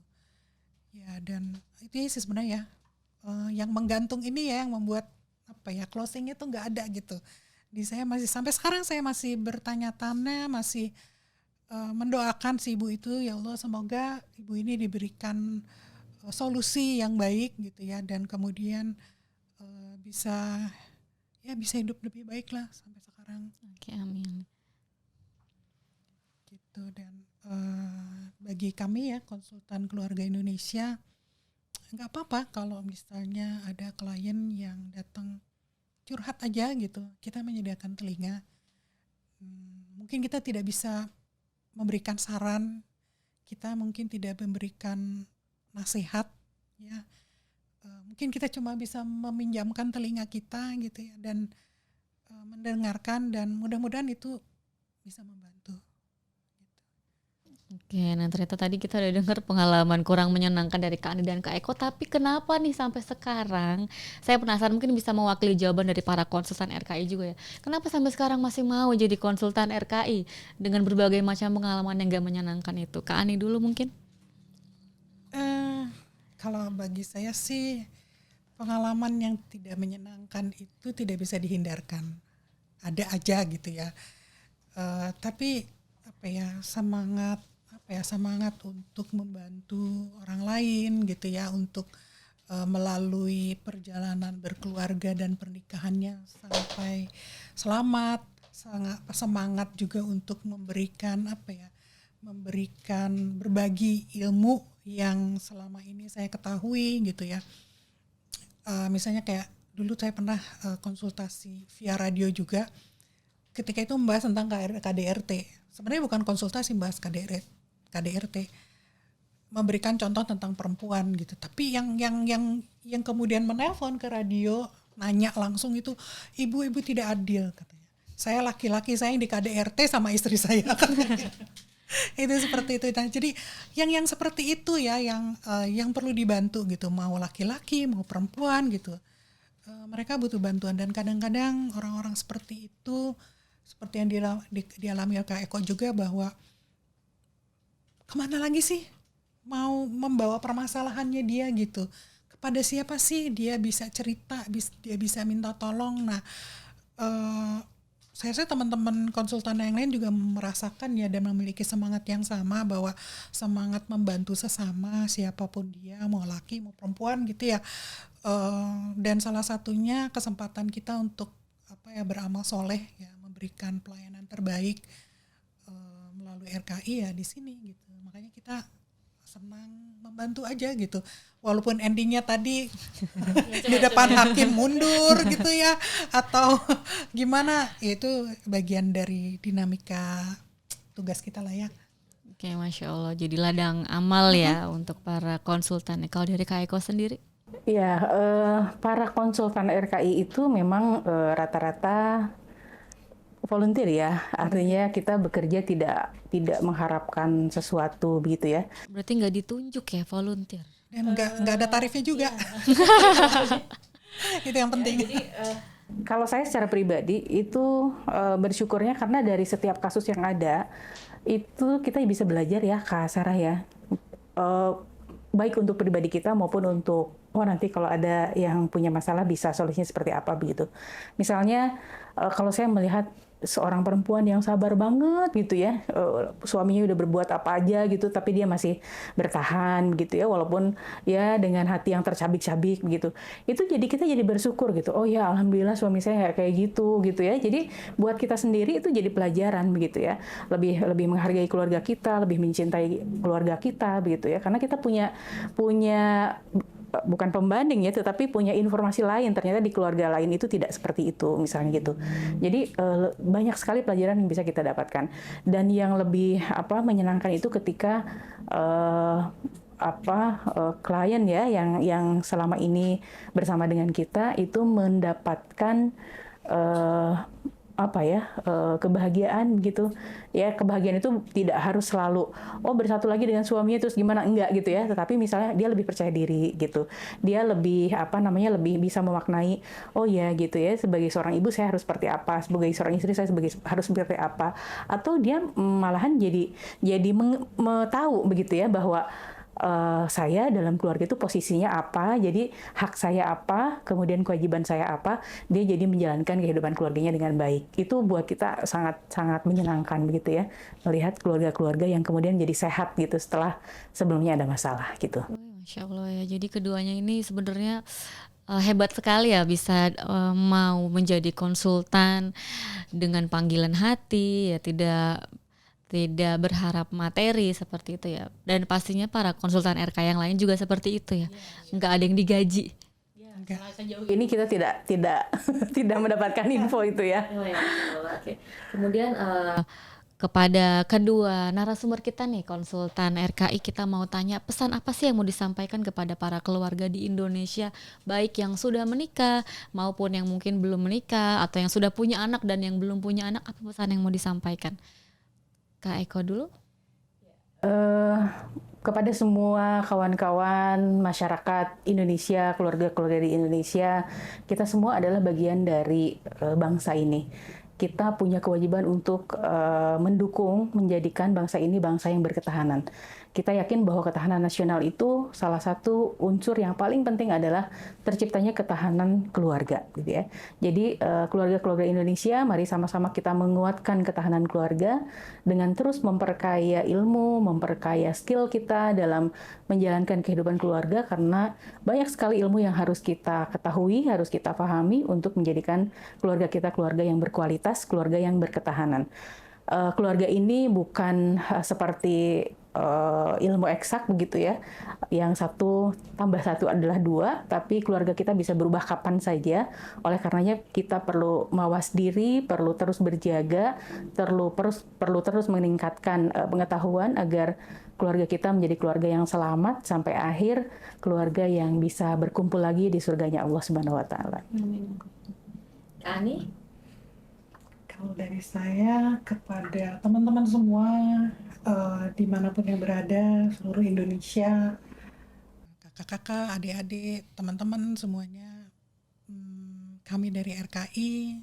ya. Dan itu sih sebenarnya yang menggantung ini ya, yang membuat closingnya tuh nggak ada gitu di saya. Masih sampai sekarang saya masih bertanya-tanya, masih mendoakan si ibu itu, ya Allah semoga ibu ini diberikan solusi yang baik gitu ya, dan kemudian bisa hidup lebih baik lah sampai sekarang. Oke, amin. Gitu. Dan bagi kami ya konsultan keluarga Indonesia, nggak apa-apa kalau misalnya ada klien yang datang curhat aja gitu, kita menyediakan telinga. Mungkin kita tidak bisa memberikan saran, kita mungkin tidak memberikan nasihat ya, mungkin kita cuma bisa meminjamkan telinga kita gitu ya, dan mendengarkan, dan mudah-mudahan itu bisa membantu. Oke, nah ternyata tadi kita udah dengar pengalaman kurang menyenangkan dari Kak Ani dan Kak Eko, tapi kenapa nih sampai sekarang, saya penasaran, mungkin bisa mewakili jawaban dari para konsultan RKI juga ya, kenapa sampai sekarang masih mau jadi konsultan RKI dengan berbagai macam pengalaman yang gak menyenangkan itu? Kak Ani dulu mungkin. Kalau bagi saya sih, pengalaman yang tidak menyenangkan itu tidak bisa dihindarkan, ada aja gitu ya. Tapi semangat untuk membantu orang lain gitu ya, untuk melalui perjalanan berkeluarga dan pernikahannya sampai selamat, sangat semangat juga untuk memberikan memberikan berbagi ilmu yang selama ini saya ketahui gitu ya. Misalnya kayak dulu saya pernah konsultasi via radio juga, ketika itu membahas tentang KDRT. Sebenarnya bukan konsultasi, membahas KDRT, memberikan contoh tentang perempuan gitu. Tapi yang kemudian menelpon ke radio nanya langsung itu, ibu tidak adil katanya. Saya laki-laki, saya yang di KDRT sama istri saya katanya. Itu seperti itu. Nah, jadi yang seperti itu ya yang perlu dibantu gitu, mau laki-laki mau perempuan gitu. Mereka butuh bantuan, dan kadang-kadang orang-orang seperti itu seperti yang dialami Kak Eko juga, bahwa kemana lagi sih mau membawa permasalahannya dia gitu, kepada siapa sih dia bisa cerita, dia bisa minta tolong. Nah, saya rasa teman-teman konsultan yang lain juga merasakan ya, dan memiliki semangat yang sama, bahwa semangat membantu sesama siapapun dia, mau laki mau perempuan gitu ya. Dan salah satunya kesempatan kita untuk beramal soleh ya, memberikan pelayanan terbaik melalui RKI ya di sini gitu. Makanya kita senang membantu aja gitu, walaupun endingnya tadi di depan hakim mundur gitu ya, atau gimana, itu bagian dari dinamika tugas kita lah ya. Oke, Masya Allah, jadi ladang amal ya untuk para konsultan. Kalau dari Kak Eko sendiri? Ya, para konsultan RKI itu memang rata-rata volunteer ya, artinya kita bekerja tidak mengharapkan sesuatu begitu ya. Berarti nggak ditunjuk ya, volunteer. Dan nggak ada tarifnya juga. Itu yang penting. Ya, jadi, kalau saya secara pribadi itu bersyukurnya karena dari setiap kasus yang ada itu kita bisa belajar ya Kak Sarah ya, baik untuk pribadi kita maupun untuk nanti kalau ada yang punya masalah bisa solusinya seperti apa begitu. Misalnya kalau saya melihat seorang perempuan yang sabar banget gitu ya, suaminya udah berbuat apa aja gitu tapi dia masih bertahan gitu ya, walaupun ya dengan hati yang tercabik-cabik gitu, itu jadi kita jadi bersyukur gitu, oh ya alhamdulillah suami saya nggak kayak gitu ya. Jadi buat kita sendiri itu jadi pelajaran begitu ya, lebih menghargai keluarga kita, lebih mencintai keluarga kita begitu ya, karena kita punya bukan pembanding ya, tetapi punya informasi lain, ternyata di keluarga lain itu tidak seperti itu misalnya gitu. Jadi banyak sekali pelajaran yang bisa kita dapatkan, dan yang lebih menyenangkan itu ketika klien ya yang selama ini bersama dengan kita itu mendapatkan kebahagiaan gitu ya. Kebahagiaan itu tidak harus selalu bersatu lagi dengan suaminya terus gimana, enggak gitu ya, tetapi misalnya dia lebih percaya diri gitu, dia lebih lebih bisa memaknai, oh ya gitu ya, sebagai seorang ibu saya harus seperti apa, sebagai seorang istri saya harus seperti apa, atau dia malahan jadi tahu begitu ya bahwa saya dalam keluarga itu posisinya apa, jadi hak saya apa, kemudian kewajiban saya apa, dia jadi menjalankan kehidupan keluarganya dengan baik. Itu buat kita sangat menyenangkan begitu ya, melihat keluarga-keluarga yang kemudian jadi sehat gitu setelah sebelumnya ada masalah gitu. Masya Allah ya, jadi keduanya ini sebenarnya hebat sekali ya, bisa mau menjadi konsultan dengan panggilan hati ya, tidak berharap materi seperti itu ya. Dan pastinya para konsultan RK yang lain juga seperti itu ya. Nggak ada yang digaji. Sejauh ini kita tidak mendapatkan info itu ya. Oke. Kemudian kepada kedua narasumber kita nih, konsultan RKI, kita mau tanya pesan apa sih yang mau disampaikan kepada para keluarga di Indonesia, baik yang sudah menikah maupun yang mungkin belum menikah, atau yang sudah punya anak dan yang belum punya anak, apa pesan yang mau disampaikan? Kak Eko dulu. Kepada semua kawan-kawan masyarakat Indonesia, keluarga-keluarga di Indonesia, kita semua adalah bagian dari bangsa ini. Kita punya kewajiban untuk mendukung, menjadikan bangsa ini bangsa yang berketahanan. kita yakin bahwa ketahanan nasional itu salah satu unsur yang paling penting adalah terciptanya ketahanan keluarga, gitu ya. Jadi keluarga-keluarga Indonesia, mari sama-sama kita menguatkan ketahanan keluarga dengan terus memperkaya ilmu, memperkaya skill kita dalam menjalankan kehidupan keluarga, karena banyak sekali ilmu yang harus kita ketahui, harus kita pahami untuk menjadikan keluarga kita keluarga yang berkualitas, keluarga yang berketahanan. Keluarga ini bukan seperti ilmu eksak begitu ya, yang 1+1 adalah 2, tapi keluarga kita bisa berubah kapan saja. Oleh karenanya kita perlu mawas diri, perlu terus berjaga, perlu terus meningkatkan pengetahuan agar keluarga kita menjadi keluarga yang selamat sampai akhir, keluarga yang bisa berkumpul lagi di surganya Allah Subhanahu wa taala. Ani? Kalau dari saya kepada teman-teman semua, dimanapun yang berada, seluruh Indonesia, kakak-kakak, adik-adik, teman-teman semuanya, kami dari RKI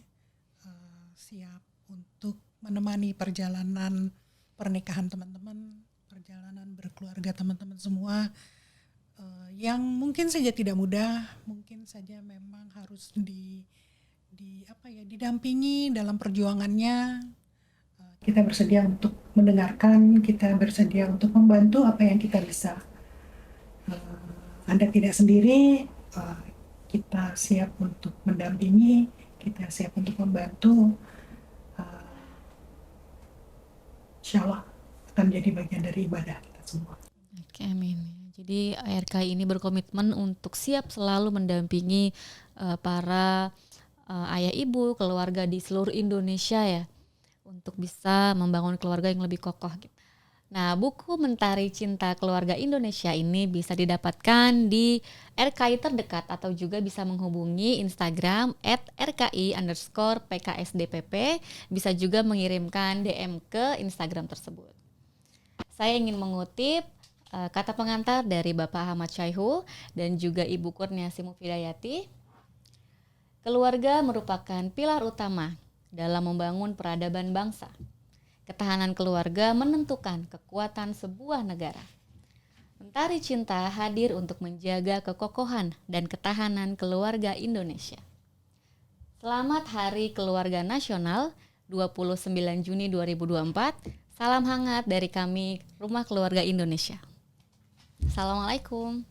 siap untuk menemani perjalanan pernikahan teman-teman, perjalanan berkeluarga teman-teman semua, yang mungkin saja tidak mudah, mungkin saja memang harus didampingi dalam perjuangannya. Kita bersedia untuk mendengarkan, kita bersedia untuk membantu apa yang kita bisa. Anda tidak sendiri, kita siap untuk mendampingi, kita siap untuk membantu. Insya Allah akan menjadi bagian dari ibadah kita semua. Oke, amin. Jadi RKI ini berkomitmen untuk siap selalu mendampingi para ayah ibu, keluarga di seluruh Indonesia ya, untuk bisa membangun keluarga yang lebih kokoh gitu. Nah, buku Mentari Cinta Keluarga Indonesia ini bisa didapatkan di RKI terdekat atau juga bisa menghubungi Instagram @RKI_PKSDPP, bisa juga mengirimkan DM ke Instagram tersebut. Saya ingin mengutip kata pengantar dari Bapak Ahmad Syaihu dan juga Ibu Kurniasi Mufidayati. Keluarga merupakan pilar utama dalam membangun peradaban bangsa. Ketahanan keluarga menentukan kekuatan sebuah negara. Mentari Cinta hadir untuk menjaga kekokohan dan ketahanan keluarga Indonesia. Selamat Hari Keluarga Nasional 29 Juni 2024. Salam hangat dari kami, Rumah Keluarga Indonesia. Assalamualaikum.